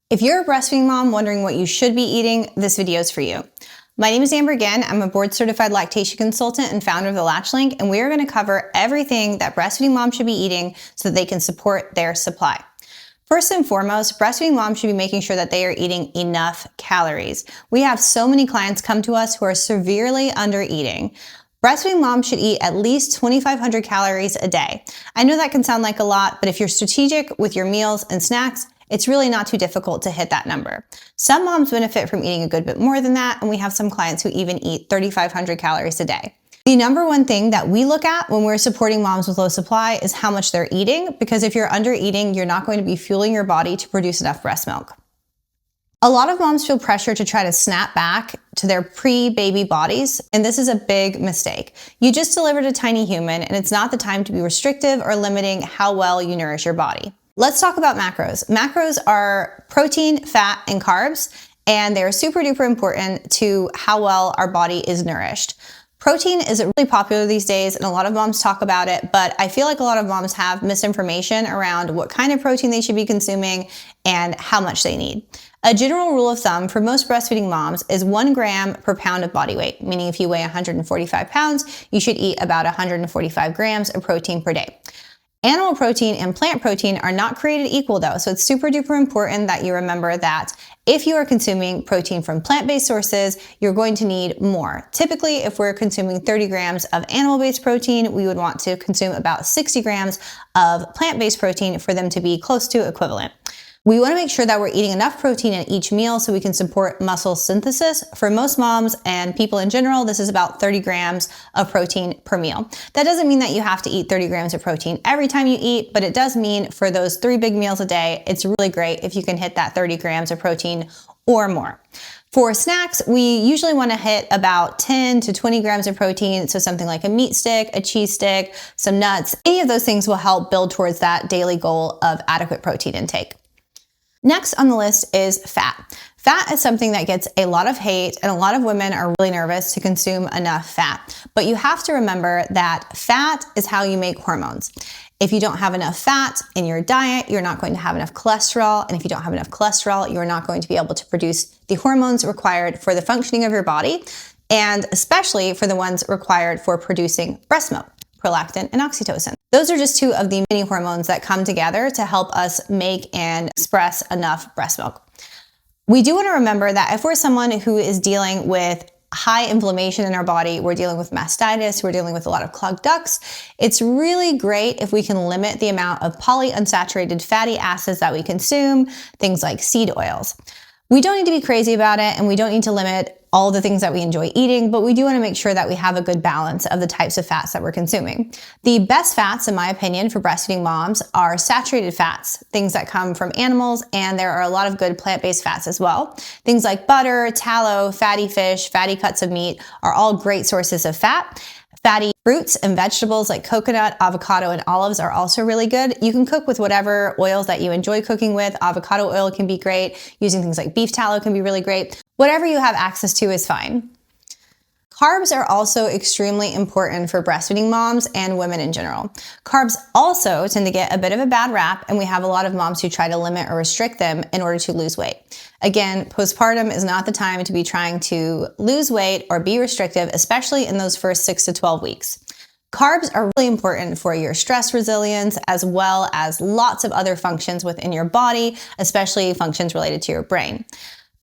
If you're a breastfeeding mom wondering what you should be eating, this video is for you. My name is Amber again. I'm a board-certified lactation consultant and founder of the Latch Link, and we are going to cover everything that breastfeeding moms should be eating so that they can support their supply. First and foremost, breastfeeding moms should be making sure that they are eating enough calories. We have so many clients come to us who are severely under eating. Breastfeeding moms should eat at least 2,500 calories a day. I know that can sound like a lot, but if you're strategic with your meals and snacks, it's really not too difficult to hit that number. Some moms benefit from eating a good bit more than that, and we have some clients who even eat 3,500 calories a day. The number one thing that we look at when we're supporting moms with low supply is how much they're eating, because if you're under eating, you're not going to be fueling your body to produce enough breast milk. A lot of moms feel pressure to try to snap back to their pre-baby bodies, and this is a big mistake. You just delivered a tiny human, and it's not the time to be restrictive or limiting how well you nourish your body. Let's talk about macros. Macros are protein, fat, and carbs, and they're super duper important to how well our body is nourished. Protein is really popular these days, and a lot of moms talk about it, but I feel like a lot of moms have misinformation around what kind of protein they should be consuming and how much they need. A general rule of thumb for most breastfeeding moms is 1 gram per pound of body weight, meaning if you weigh 145 pounds, you should eat about 145 grams of protein per day. Animal protein and plant protein are not created equal though, so it's super duper important that you remember that if you are consuming protein from plant-based sources, you're going to need more. Typically, if we're consuming 30 grams of animal-based protein, we would want to consume about 60 grams of plant-based protein for them to be close to equivalent. We want to make sure that we're eating enough protein in each meal so we can support muscle synthesis. For most moms and people in general, this is about 30 grams of protein per meal. That doesn't mean that you have to eat 30 grams of protein every time you eat, but it does mean for those 3 big meals a day, it's really great if you can hit that 30 grams of protein or more. For snacks, we usually want to hit about 10 to 20 grams of protein. So something like a meat stick, a cheese stick, some nuts, any of those things will help build towards that daily goal of adequate protein intake. Next on the list is fat. Fat is something that gets a lot of hate, and a lot of women are really nervous to consume enough fat. But you have to remember that fat is how you make hormones. If you don't have enough fat in your diet, you're not going to have enough cholesterol. And if you don't have enough cholesterol, you're not going to be able to produce the hormones required for the functioning of your body, and especially for the ones required for producing breast milk, prolactin and oxytocin. Those are just 2 of the many hormones that come together to help us make and express enough breast milk. We do want to remember that if we're someone who is dealing with high inflammation in our body, we're dealing with mastitis, we're dealing with a lot of clogged ducts, it's really great if we can limit the amount of polyunsaturated fatty acids that we consume, things like seed oils. We don't need to be crazy about it, and we don't need to limit all the things that we enjoy eating, but we do want to make sure that we have a good balance of the types of fats that we're consuming. The best fats, in my opinion, for breastfeeding moms are saturated fats, things that come from animals, and there are a lot of good plant-based fats as well. Things like butter, tallow, fatty fish, fatty cuts of meat are all great sources of fat. Fatty fruits and vegetables like coconut, avocado, and olives are also really good. You can cook with whatever oils that you enjoy cooking with. Avocado oil can be great. Using things like beef tallow can be really great. Whatever you have access to is fine. Carbs are also extremely important for breastfeeding moms and women in general. Carbs also tend to get a bit of a bad rap, and we have a lot of moms who try to limit or restrict them in order to lose weight. Again, postpartum is not the time to be trying to lose weight or be restrictive, especially in those first 6 to 12 weeks. Carbs are really important for your stress resilience, as well as lots of other functions within your body, especially functions related to your brain.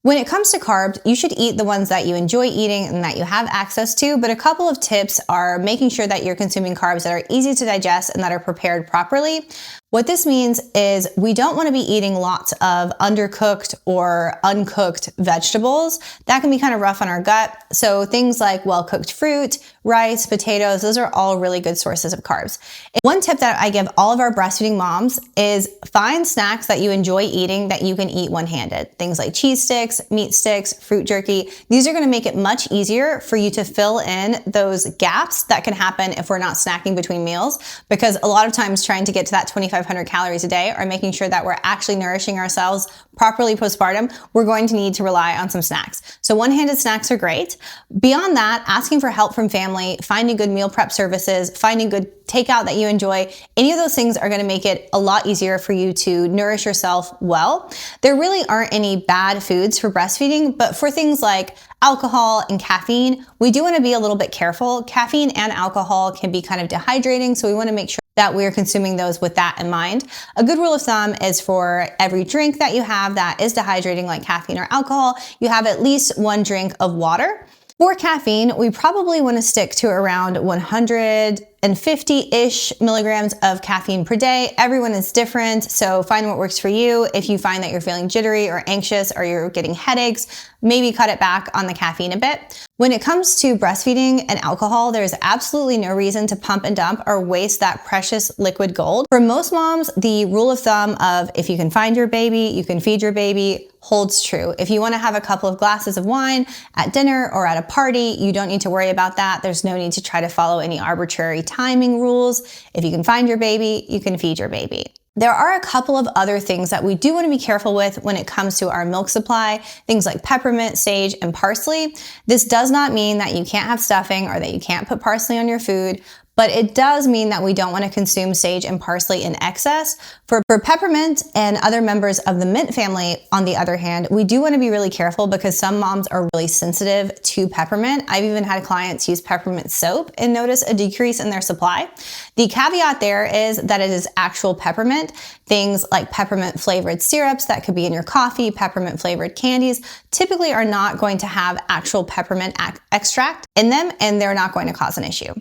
When it comes to carbs, you should eat the ones that you enjoy eating and that you have access to, but a couple of tips are making sure that you're consuming carbs that are easy to digest and that are prepared properly. What this means is we don't want to be eating lots of undercooked or uncooked vegetables. That can be kind of rough on our gut. So things like well-cooked fruit, rice, potatoes, those are all really good sources of carbs. And one tip that I give all of our breastfeeding moms is find snacks that you enjoy eating that you can eat one-handed. Things like cheese sticks, meat sticks, fruit jerky. These are going to make it much easier for you to fill in those gaps that can happen if we're not snacking between meals, because a lot of times trying to get to that 25 2,500 calories a day or making sure that we're actually nourishing ourselves properly postpartum, we're going to need to rely on some snacks. So one-handed snacks are great. Beyond that, asking for help from family, finding good meal prep services, finding good takeout that you enjoy, any of those things are going to make it a lot easier for you to nourish yourself well. There really aren't any bad foods for breastfeeding, but for things like alcohol and caffeine, we do want to be a little bit careful. Caffeine and alcohol can be kind of dehydrating, so we want to make sure that we're consuming those with that in mind. A good rule of thumb is for every drink that you have that is dehydrating like caffeine or alcohol, you have at least 1 drink of water. For caffeine, we probably want to stick to around 150-ish milligrams of caffeine per day. Everyone is different, so find what works for you. If you find that you're feeling jittery or anxious or you're getting headaches, maybe cut it back on the caffeine a bit. When it comes to breastfeeding and alcohol, there's absolutely no reason to pump and dump or waste that precious liquid gold. For most moms, the rule of thumb of if you can find your baby, you can feed your baby holds true. If you want to have a couple of glasses of wine at dinner or at a party, you don't need to worry about that. There's no need to try to follow any arbitrary timing rules. If you can find your baby, you can feed your baby. There are a couple of other things that we do want to be careful with when it comes to our milk supply, things like peppermint, sage, and parsley. This does not mean that you can't have stuffing or that you can't put parsley on your food, but it does mean that we don't want to consume sage and parsley in excess. For peppermint and other members of the mint family, on the other hand, we do want to be really careful because some moms are really sensitive to peppermint. I've even had clients use peppermint soap and notice a decrease in their supply. The caveat there is that it is actual peppermint. Things like peppermint flavored syrups that could be in your coffee, peppermint flavored candies, typically are not going to have actual peppermint extract in them, and they're not going to cause an issue.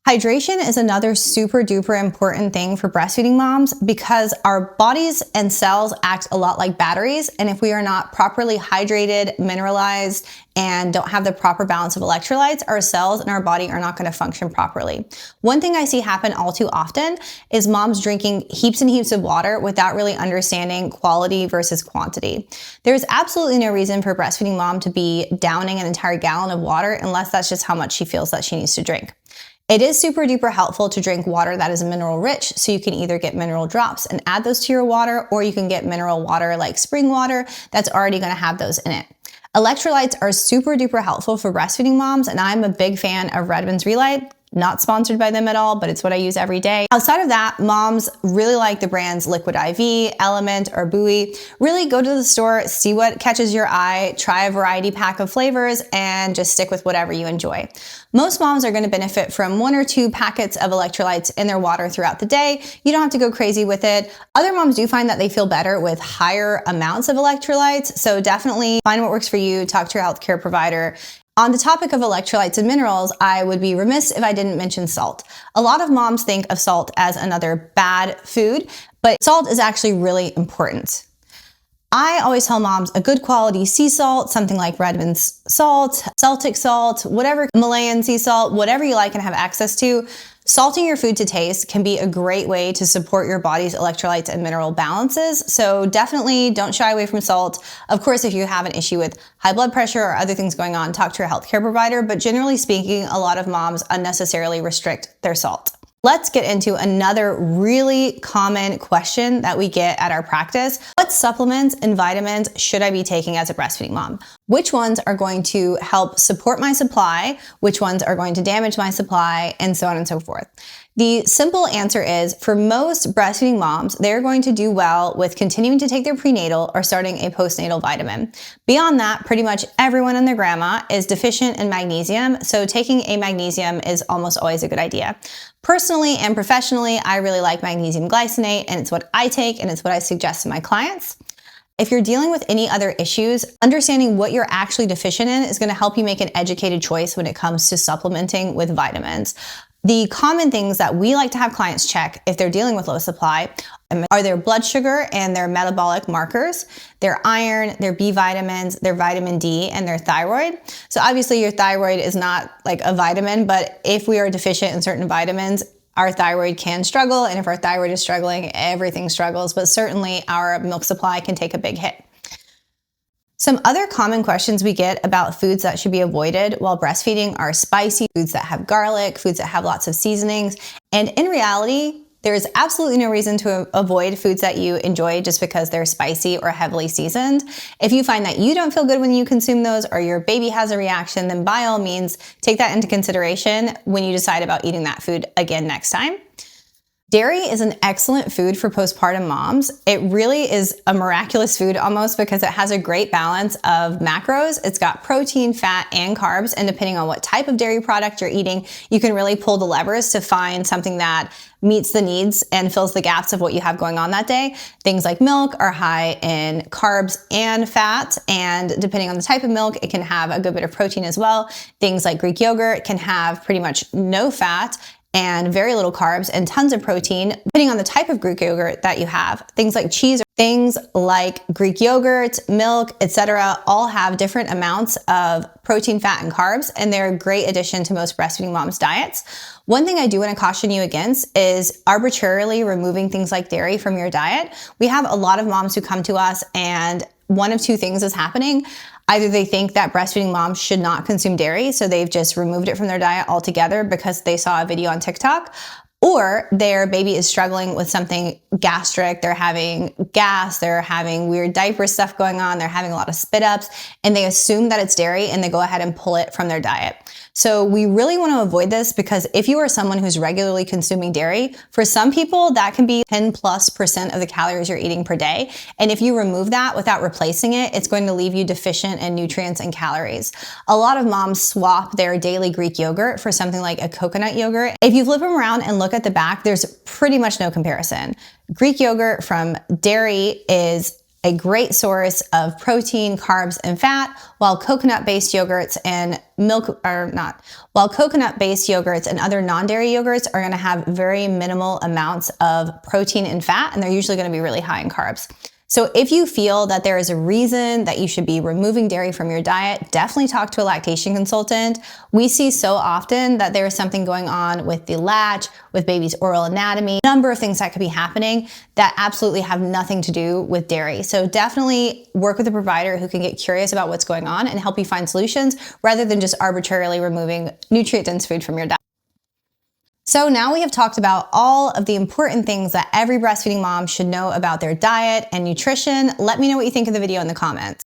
Hydration is another super duper important thing for breastfeeding moms because our bodies and cells act a lot like batteries. And if we are not properly hydrated, mineralized, and don't have the proper balance of electrolytes, our cells and our body are not going to function properly. One thing I see happen all too often is moms drinking heaps and heaps of water without really understanding quality versus quantity. There's absolutely no reason for a breastfeeding mom to be downing an entire gallon of water unless that's just how much she feels that she needs to drink. It is super duper helpful to drink water that is mineral rich, so you can either get mineral drops and add those to your water, or you can get mineral water like spring water that's already going to have those in it. Electrolytes are super duper helpful for breastfeeding moms, and I'm a big fan of Redmond's Relight. Not sponsored by them at all, but it's what I use every day. Outside of that, moms really like the brands Liquid IV, Element, or Buoy. Really go to the store, see what catches your eye, try a variety pack of flavors, and just stick with whatever you enjoy. Most moms are going to benefit from 1 or 2 packets of electrolytes in their water throughout the day. You don't have to go crazy with it. Other moms do find that they feel better with higher amounts of electrolytes, so definitely find what works for you, talk to your healthcare provider. On the topic of electrolytes and minerals, I would be remiss if I didn't mention salt. A lot of moms think of salt as another bad food, but salt is actually really important. I always tell moms a good quality sea salt, something like Redmond's salt, Celtic salt, whatever, Malayan sea salt, whatever you like and have access to. Salting your food to taste can be a great way to support your body's electrolytes and mineral balances. So definitely don't shy away from salt. Of course, if you have an issue with high blood pressure or other things going on, talk to your healthcare provider. But generally speaking, a lot of moms unnecessarily restrict their salt. Let's get into another really common question that we get at our practice. What supplements and vitamins should I be taking as a breastfeeding mom? Which ones are going to help support my supply? Which ones are going to damage my supply? And so on and so forth. The simple answer is for most breastfeeding moms, they're going to do well with continuing to take their prenatal or starting a postnatal vitamin. Beyond that, pretty much everyone and their grandma is deficient in magnesium, so taking a magnesium is almost always a good idea. Personally and professionally, I really like magnesium glycinate, and it's what I take and it's what I suggest to my clients. If you're dealing with any other issues, understanding what you're actually deficient in is going to help you make an educated choice when it comes to supplementing with vitamins. The common things that we like to have clients check if they're dealing with low supply are their blood sugar and their metabolic markers, their iron, their B vitamins, their vitamin D, and their thyroid. So obviously your thyroid is not like a vitamin, but if we are deficient in certain vitamins, our thyroid can struggle. And if our thyroid is struggling, everything struggles, but certainly our milk supply can take a big hit. Some other common questions we get about foods that should be avoided while breastfeeding are spicy foods that have garlic, foods that have lots of seasonings. And in reality, There is absolutely no reason to avoid foods that you enjoy just because they're spicy or heavily seasoned. If you find that you don't feel good when you consume those or your baby has a reaction, then by all means, take that into consideration when you decide about eating that food again next time. Dairy is an excellent food for postpartum moms. It really is a miraculous food almost because it has a great balance of macros. It's got protein, fat, and carbs. And depending on what type of dairy product you're eating, you can really pull the levers to find something that meets the needs and fills the gaps of what you have going on that day. Things like milk are high in carbs and fat, and depending on the type of milk, it can have a good bit of protein as well. Things like Greek yogurt can have pretty much no fat and very little carbs and tons of protein, depending on the type of Greek yogurt that you have. Things like cheese, things like Greek yogurt, milk, etc., all have different amounts of protein, fat, and carbs, and they're a great addition to most breastfeeding moms' diets. One thing I do want to caution you against is arbitrarily removing things like dairy from your diet. We have a lot of moms who come to us and one of two things is happening. Either they think that breastfeeding moms should not consume dairy, so they've just removed it from their diet altogether because they saw a video on TikTok, or their baby is struggling with something gastric, they're having gas, they're having weird diaper stuff going on, they're having a lot of spit ups, and they assume that it's dairy and they go ahead and pull it from their diet. So we really want to avoid this because if you are someone who's regularly consuming dairy, for some people that can be 10+% of the calories you're eating per day. And if you remove that without replacing it, it's going to leave you deficient in nutrients and calories. A lot of moms swap their daily Greek yogurt for something like a coconut yogurt. If you flip them around and look at the back, there's pretty much no comparison. Greek yogurt from dairy is a great source of protein, carbs, and fat, while coconut-based yogurts and coconut-based yogurts and other non-dairy yogurts are gonna have very minimal amounts of protein and fat, and they're usually gonna be really high in carbs. So if you feel that there is a reason that you should be removing dairy from your diet, definitely talk to a lactation consultant. We see so often that there is something going on with the latch, with baby's oral anatomy, a number of things that could be happening that absolutely have nothing to do with dairy. So definitely work with a provider who can get curious about what's going on and help you find solutions rather than just arbitrarily removing nutrient-dense food from your diet. So now we have talked about all of the important things that every breastfeeding mom should know about their diet and nutrition. Let me know what you think of the video in the comments.